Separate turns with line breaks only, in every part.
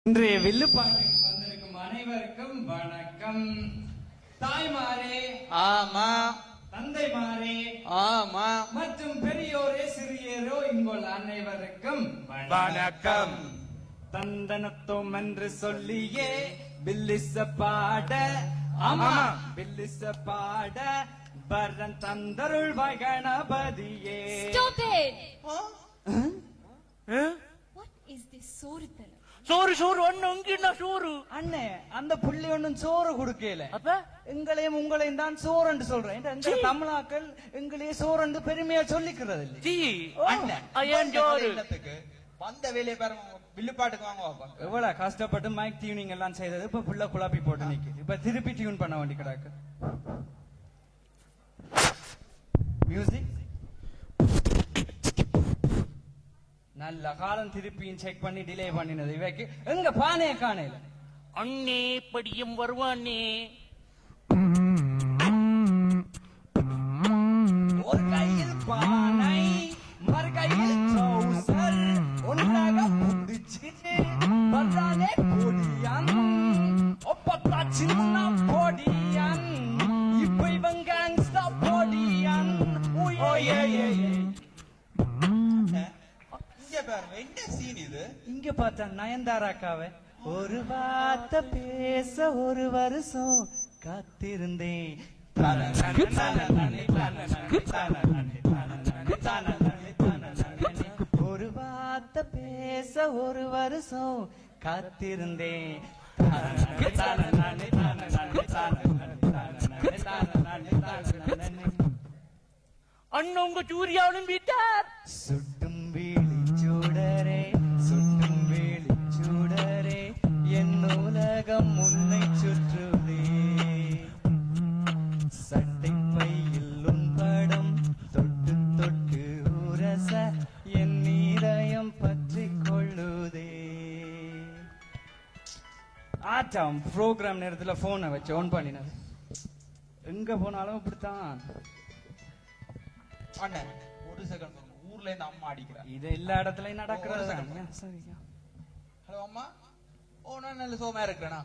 இன்றைய வில்லுப்பாட்டுக்கு வந்திருக்கும் அனைவருக்கும் வணக்கம். தாய்மாரே
ஆமா,
தந்தைமாரே
ஆமா,
மற்றும் பெரியோரே சிறியோரோ இங்குள்ள அனைவருக்கும்
வணக்கம்.
தந்தனத்தோம் என்று சொல்லியே பில்லிச பாட, ஆமா பில்லிச பாட வரன் தந்தருள் கணபதியே.
Stop it! What is this சோறுத்தனம்?
சோறு சோறு ஒண்ணு சோறு
அண்ணே, அந்த புள்ளி ஒண்ணும் சோறு கொடுக்கல.
அப்ப
எங்களையும் உங்களையும் தான் சோறுன்னு சொல்றேன். எங்க தமிழாக்கள் எங்களையே சோறுன்னு பெருமையா சொல்லிக்கிறது இல்லை.
ஜி
அண்ணன்
சோறு
வந்த வேலையை பாருங்க, வில்லுப்பாட்டுக்கு வாங்க பாப்பா.
எவ்வளவு கஷ்டப்பட்டு மைக் டியூனிங் எல்லாம் செய்தது இப்ப புள்ள குழப்பி போட்டு நிக்குது. இப்ப திருப்பி டியூன் பண்ண வேண்டி கிடக்கு. மியூசிக் நல்ல காலம் திருப்பியும் செக் பண்ணி டிலே பண்ணினது. இவைக்கு எங்க பானைய காணையில
அண்ணே படியும் வருவானே.
ஒரு கையில் பானை மறு கையில் ட்ரௌசர் ஒன்றாக புடிச்சு வர்றானே பொடியான். ஒப்பத்தா சின்ன பொடியான், இப்ப இவன் கேங்ஸ்டா பொடியான்.
இங்க பாருங்க, என்ன சீன் இது?
இங்க பார்த்தா நயன்தாராக்காவே. ஒரு வார்த்தை பேச ஒரு வருஷம் காத்திருந்தேன். ஒரு வார்த்தை பேச ஒரு வருஷம் காத்திருந்தேன்.
அண்ணன் உங்க சூர்யாவும் வீட்டார்.
சுட்டும் வீழி சூடரே, சுட்டும் வீழி சூடரே, என் உலகம் உன்னை சுற்றுதே. சட்டை பையில் உன் படம் தொட்டு தொட்டு உரச என் இதயம் பற்றி கொள்ளுதே. ஆட்டம் ப்ரோக்ராம் நேரத்துல போனை வச்சு ஆன் பண்ணினது. எங்க போனாலும் இப்படித்தான்.
அண்ணன் ஒரு செகண்ட் பாருங்க, ஊர்ல இருந்து அம்மா அடிக்கிறா.
இது எல்லா இடத்துலயும் நடக்கிறது. சரிங்க.
ஹலோ அம்மா. ஓ, நான் நல்ல சோமா இருக்கிறேனா?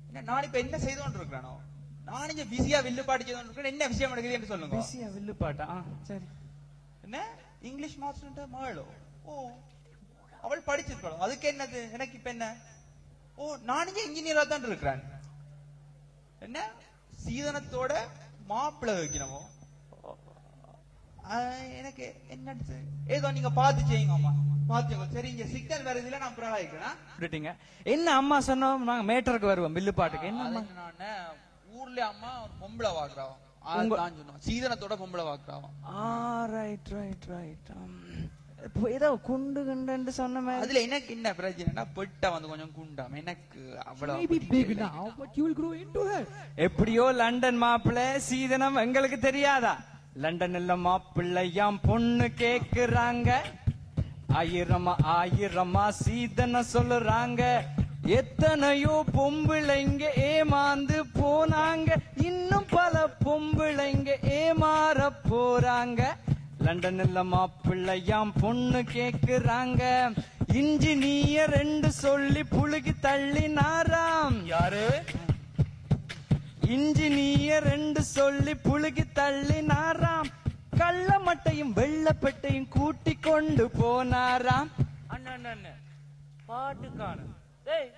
என்ன நான் இப்ப என்ன செய்து கொண்டு இருக்கிறானோ? நான் இங்க பிஸியா வில்லுப்பாட்டு செய்து கொண்டு இருக்கிறேன். என்ன விஷயம் நடக்குது என்று சொல்லுங்க.
பிஸியா வில்லு பாட்டா? சரி.
என்ன இங்கிலீஷ் மாஸ்டர் மகளோ? ஓ, அவள் படிச்சிருக்கணும். அதுக்கு என்னது? எனக்கு இப்ப என்ன? ஓ, நான் இங்க இன்ஜினியரா தான் இருக்கிறேன். என்ன சீதனத்தோட மாப்பிள்ளை வைக்கணுமோ? எனக்கு என்ன ஏதோ நீங்க பாத்து செய்யுங்கம்மா, பாத்துங்க. சரி, இங்க சிக்னல் வேற இதுல நான் பிரகாயிக்கிறேன்.
என்ன அம்மா சொன்னோம், நாங்க மேட்டருக்கு வருவோம். பில்லு பாட்டுக்கு என்ன அம்மா?
ஊர்ல அம்மா பொம்பளை வாக்குறாவும், சீதனத்தோட பொம்பளை வாக்குறாவும்.
Right right right. ஏதோ குண்டு குண்டு சொன்ன மாதிரி.
அதுல எனக்கு என்ன பிரச்சனைனா, பொட்ட வந்து கொஞ்சம் குண்டாம எனக்கு அவ்வளவு.
எப்படியோ லண்டன் மாப்பிள்ளை சீதனம் எங்களுக்கு தெரியாதா? லண்டன்ல மாப்பிள்ளையாம் பொண்ணு கேக்குறாங்க. ஆயிரமா ஆயிரமா சீதன சொல்லுறாங்க. எத்தனையோ பொம்பிளைங்க ஏமாந்து போனாங்க. இன்னும் பல பொம்பிளைங்க ஏமாற போறாங்க. லண்டன்ல மாப்பிள்ளையாம் பொண்ணு கேக்குறாங்க. இன்ஜினியர் ரெண்டு சொல்லி புழுகி தள்ளினாராம்.
யாரு?
இன்ஜினியர் ரெண்டு சொல்லி புழுகி தள்ளினாராம். கள்ள மட்டையும் வெள்ளப்பட்டையும் கூட்டி கொண்டு போனாராம்.
அண்ணன் பாட்டு காணும். டேய்,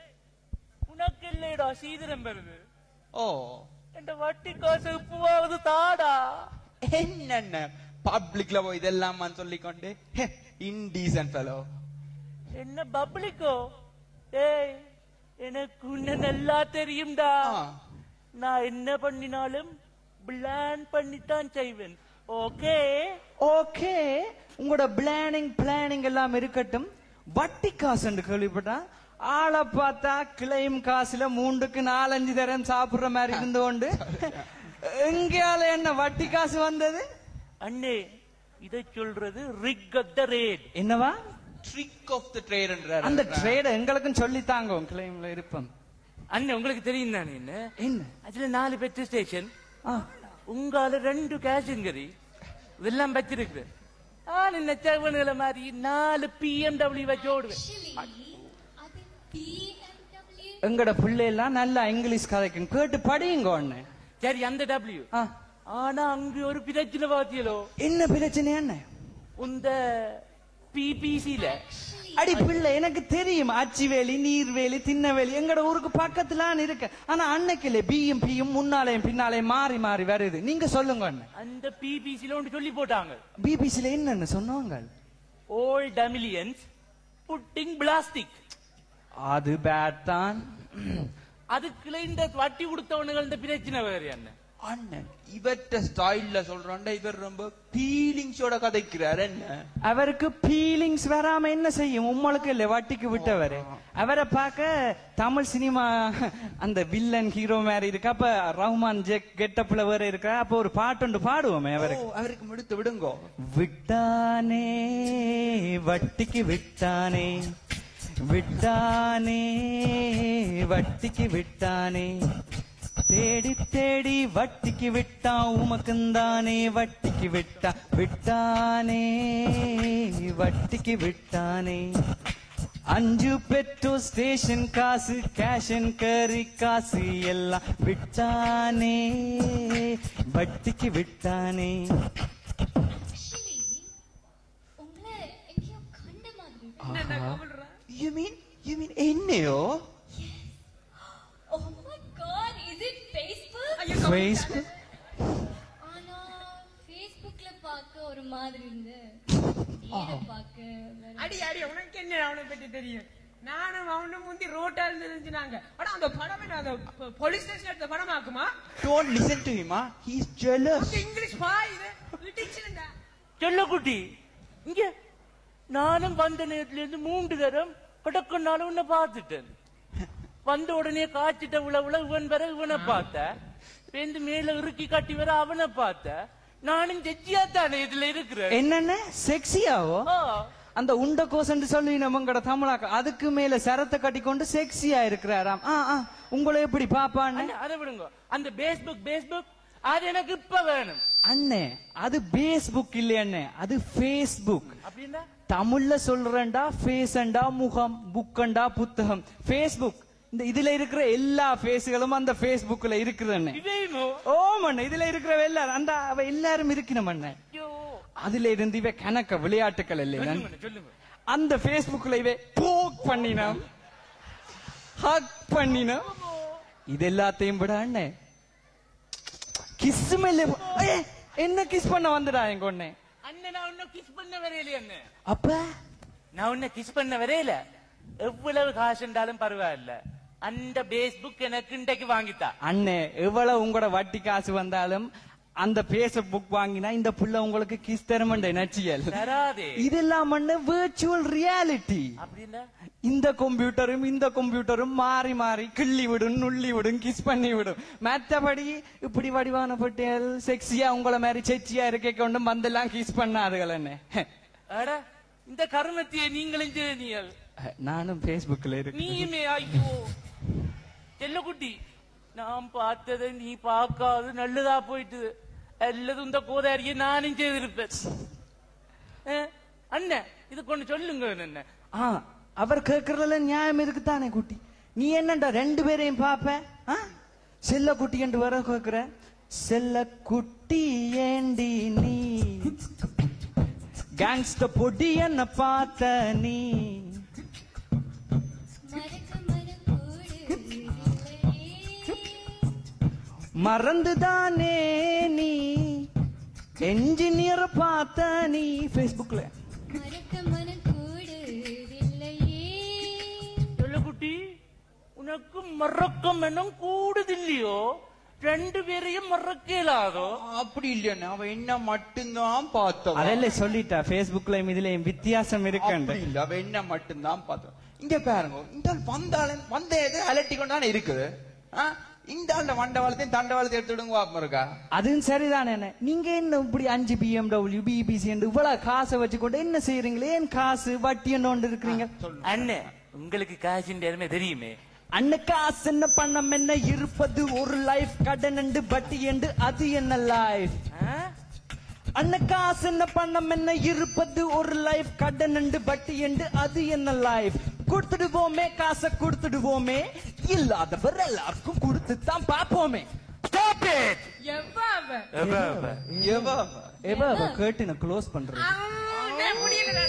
உனக்கு இல்லையடா சீதனம் பெறுது.
ஓ,
என்ற வட்டி காசு உப்புவாவது தாடா.
என்ன பப்ளிக்ல போய் இதெல்லாம் சொல்லிக்கொண்டு இன்டீசன்ட் ஃபெலோ.
என்ன பப்ளிக்கோ? டேய், எனக்கு உன்ன நல்லா தெரியும்டா. நான் என்ன பண்ணினாலும் பிளான் பண்ணித்தான் செய்வேன். ஓகே
ஓகே, உங்களோட பிளானிங் எல்லாம் இருக்கட்டும். வட்டி காசு கேள்விப்பட்டா? ஆளை பார்த்தா கிளையும் காசுல 3க்கு 4-5 தரம் சாப்பிடுற மாதிரி இருந்து கொண்டு எங்கேயால என்ன வட்டி காசு வந்தது?
அண்ணே, இதை சொல்றது ரிக் ஆஃப் த ரேட்.
என்னவா?
ட்ரிக் ஆஃப் த ட்ரேட் என்ற
அந்த ட்ரேட எங்களுக்கும் சொல்லித்தாங்க. கிளைம்ல இருப்போம்.
அண்ணே, உங்களுக்கு தெரியும் தானே? என்ன அதுல 4 பெட்ரோல் ஸ்டேஷன், உங்கால 2 கேஷங்கரி இதெல்லாம் வச்சிருக்கு. நினைச்சவனுல மாதிரி 4 BMW வச்சு ஓடுவேன்.
Actually, அது
எங்கட பிள்ளை எல்லாம் நல்லா இங்கிலீஷ் கதைக்கும் கேட்டு படியுங்க ஒண்ணு.
சரி அந்த டபிள்யூ.
ஆ,
ஆனா அங்க ஒரு பிரச்சனை பாத்தியலோ.
என்ன பிரச்சனை என்ன?
உந்த பிபிசில
அடி பிள்ளை எனக்கு தெரியும், அச்சிவேலி நீர்வேலி திண்ணவேலி எங்கட ஊருக்கு பக்கத்துலான்னு இருக்கு. ஆனா அன்னைக்கு பியும் பியும் முன்னாலையும் பின்னாலையும் மாறி மாறி வருது. நீங்க சொல்லுங்க அண்ணன்.
அந்த பிபிசில ஒன்று சொல்லி போட்டாங்க.
பிபிசில என்னன்னு சொன்னாங்க?
All Tamilians putting plastic.
அது பேட் தான்.
அதுக்குள்ள இந்த வட்டி கொடுத்தவனுகள் இந்த பிரச்சனை வேற என்ன?
அண்ணன் இவற்ற ஸ்டைல்ல சொல்றான்டா, இவர் ரொம்ப ஃபீலிங்ஸோட கதைக்கிறார். என்ன
அவருக்கு ஃபீலிங்ஸ் வராம என்ன செய்யும்? உங்களுக்கு இல்ல வட்டிக்கு விட்டவரு. அவரை பார்க்க தமிழ் சினிமா அந்த வில்லன் ஹீரோ மாதிரி இருக்கு. அப்ப ரஹ்மான் ஜெக் கெட்டப்ல வேற இருக்கா. அப்ப ஒரு பாட்டு பாடுவோமே அவருக்கு.
அவருக்கு முடித்து விடுங்கோ.
விட்டானே வட்டிக்கு விட்டானே, விட்டானே வட்டிக்கு விட்டானே, தேடி தேடி வட்டிக்கு விட்டான் உமக்குந்தானே, வட்டிக்கு விட்டா விட்டானே வட்டிக்கு விட்டானே. 5 பெட்ரோல் ஸ்டேஷன் காசு, கேஷ் அண்ட் கரி காசு எல்லாம் விட்டானே, வட்டிக்கு விட்டானே.
Actually, உங்களை எங்கேயோ கண்ட மாதிரி.
You mean என்னையோ?
Oh my God, is it Facebook?
Facebook
ஆனா Facebookல பார்க்க ஒரு மாதிரி இருந்து, நேர பார்க்க வேற.
அடி அடி உனக்கு என்ன அவனை பற்றி தெரியும்? நானும் அவனும் முந்தி ரோட்டா இருந்துச்சுனாங்க. ஆனா அந்த படம் என்ன, அந்த போலீஸ் ஸ்டேஷன் எடுத்த படம் ஆக்குமா?
Don't listen to him. He is jealous.
உனக்கு இங்கிலீஷ் பாயுது இடிச்சிருந்தா.
செல்லக்குட்டி இங்க நானும் வந்த நேரத்துல இருந்து 3 தரம் கடக்குனாலும் உன்னை பார்த்துட்டேன். வந்த உடனே காய்ச்சிட்ட உழவுல இவன் வர இவனை பார்த்த, பேந்து மேல இறுக்கி கட்டி வர அவனை பார்த்த. நானும் ஜெஜ்ஜியா தானே இதுல இருக்கிறேன்.
என்னென்ன செக்ஸியாவோ?
ஆ.
அந்த உண்ட கோசன்னு சொல்லி நம்மங்கட தமிழாக்க அதுக்கு மேல சரத்தை கட்டி கொண்டு செக்ஸியா இருக்கிறாராம். உங்களை எப்படி பாப்பான்னு?
அண்ணே, அதை விடுங்க. அந்த பேஸ்புக் அது எனக்கு இப்ப வேணும்.
அண்ணே அது பேஸ்புக் இல்ல அண்ணே, அது ஃபேஸ்புக்.
அப்படின்னா
தமிழ்ல சொல்றேன்டா ஃபேஸ்ண்டா முகம், புக்கண்டா புத்தகம். ஃபேஸ்புக் இந்த இதுல இருக்கிற எல்லா ஃபேஸ்களும் அந்த ஃபேஸ்புக்ல இருக்குதுன்னு.
இதையுமோ?
ஓ மண்ண இதுல இருக்கிற எல்லாரும் அந்த அவ எல்லாரும் இருக்கணும் அண்ணே.
ஐயோ,
அதுல இருந்து இவ கணக்க விளையாட்டுகள் இல்லையா
சொல்லுங்க.
அந்த ஃபேஸ்புக்ல இவ போக் பண்ணினோம், ஹக் பண்ணினோம். இது எல்லாத்தையும் விட அண்ணே கிஸ் மேல என்ன கிஸ் பண்ண வந்துடா எங்க ஒண்ணே.
அண்ணே நான் உன்னை கிஸ் பண்ண வரையில அண்ணே.
அப்ப
நான் உன்னை கிஸ் பண்ண வரையில எவ்வளவு காசு இருந்தாலும் பரவாயில்ல, அந்த பேஸ்புக் எனக்கு இன்றைக்கு வாங்கித்தா.
அண்ணே எவ்வளவு உங்களோட வட்டி காசு வந்தாலும் அந்த பேஸ்புக் வாங்கினா இந்த புள்ள உங்களுக்கு கிஸ் தரமண்ட நச்சியல்
தராதே.
இதெல்லாம் விர்ச்சுவல் ரியாலிட்டி.
அப்படின்னா
இந்த கம்ப்யூட்டரும் மாறி மாறி கிள்ளி விடும், நுள்ளி விடும், கிஸ் பண்ணி விடும். மற்றபடி இப்படி வடிவான பட்டியல் செக்ஸியா உங்களை மாதிரி செச்சியா இருக்க கொண்டு வந்தெல்லாம் கிஸ் பண்ணாதுகள் என்ன.
அட இந்த கருமத்திய நீங்களும் செய்தீர்கள்.
நானும் பேஸ்புக்ல இருக்கேன்.
நீயுமே? ஐயோ செல்லக்குட்டி, நான் பார்த்ததை நீ பார்க்காது நல்லதா போயிட்டு எல்லாதும் இந்த கோதாரியை நானும் செய்திருப்பேன். அண்ணன் இது கொண்டு சொல்லுங்க. என்ன
அவர் கேட்கறதுல நியாயம் இருக்குதானே குட்டி? நீ என்னண்டா 2 பேரையும் பாப்ப? செல்ல குட்டி என்று வர கேக்குற. செல்ல குட்டி ஏண்டி நீ கேங்ஸ்டர் பொடி என்ன பார்த்த நீ, மறந்துதானே நீ என்ஜினியர் பார்த்த நீ. பேஸ்புக்ல
செல்லக்குட்டி, உனக்கு மறக்கம் எண்ணம் கூடுதில்லையோ? 2 பேரையும் மறக்க இயலாதோ?
அப்படி இல்லையா, அவ என்ன மட்டும்தான் பார்த்தவ.
அதெல்லாம் சொல்லிட்டா பேஸ்புக்ல இதுலயும் வித்தியாசம் இருக்கு.
இல்ல அவ என்ன மட்டும்தான் பார்த்தவ. இங்க பாருங்க, இந்த வந்தது அலட்டி கொண்டானே இருக்குது. இந்த ஆள்ல வண்டவாளத்தையும் தண்டவாளத்தை எடுத்துடுங்க வாப்பம் இருக்கா.
அதுவும் சரிதானே. நீங்க என்ன இப்படி 5 BMW BBC இவ்வளவு காசை வச்சுக்கொண்டு என்ன செய்யறீங்களே? ஏன் காசு வட்டி என்ன ஒன்று இருக்கிறீங்க?
அண்ணே உங்களுக்கு காசின் நேரமே தெரியுமே.
அண்ணன் காசு என்ன பணம் என்ன இருப்பது ஒரு லைஃப், கடன் என்று வட்டி என்று அது என்ன லைஃப்? அண்ணன் காசு என்ன பணம் என்ன இருப்பது ஒரு லைஃப், கடன் என்று வட்டி என்று அது என்ன லைஃப்? கொடுத்துடுவோமே காசை கொடுத்துடுவோமே, இல்லாதவர் எல்லாருக்கும் கொடுத்து தான் பாப்போமே.
Stop it!
எவ்வளவு
எவ்வளவு?
எவ கேட்டு நான் க்ளோஸ் பண்றேன்.
முடியல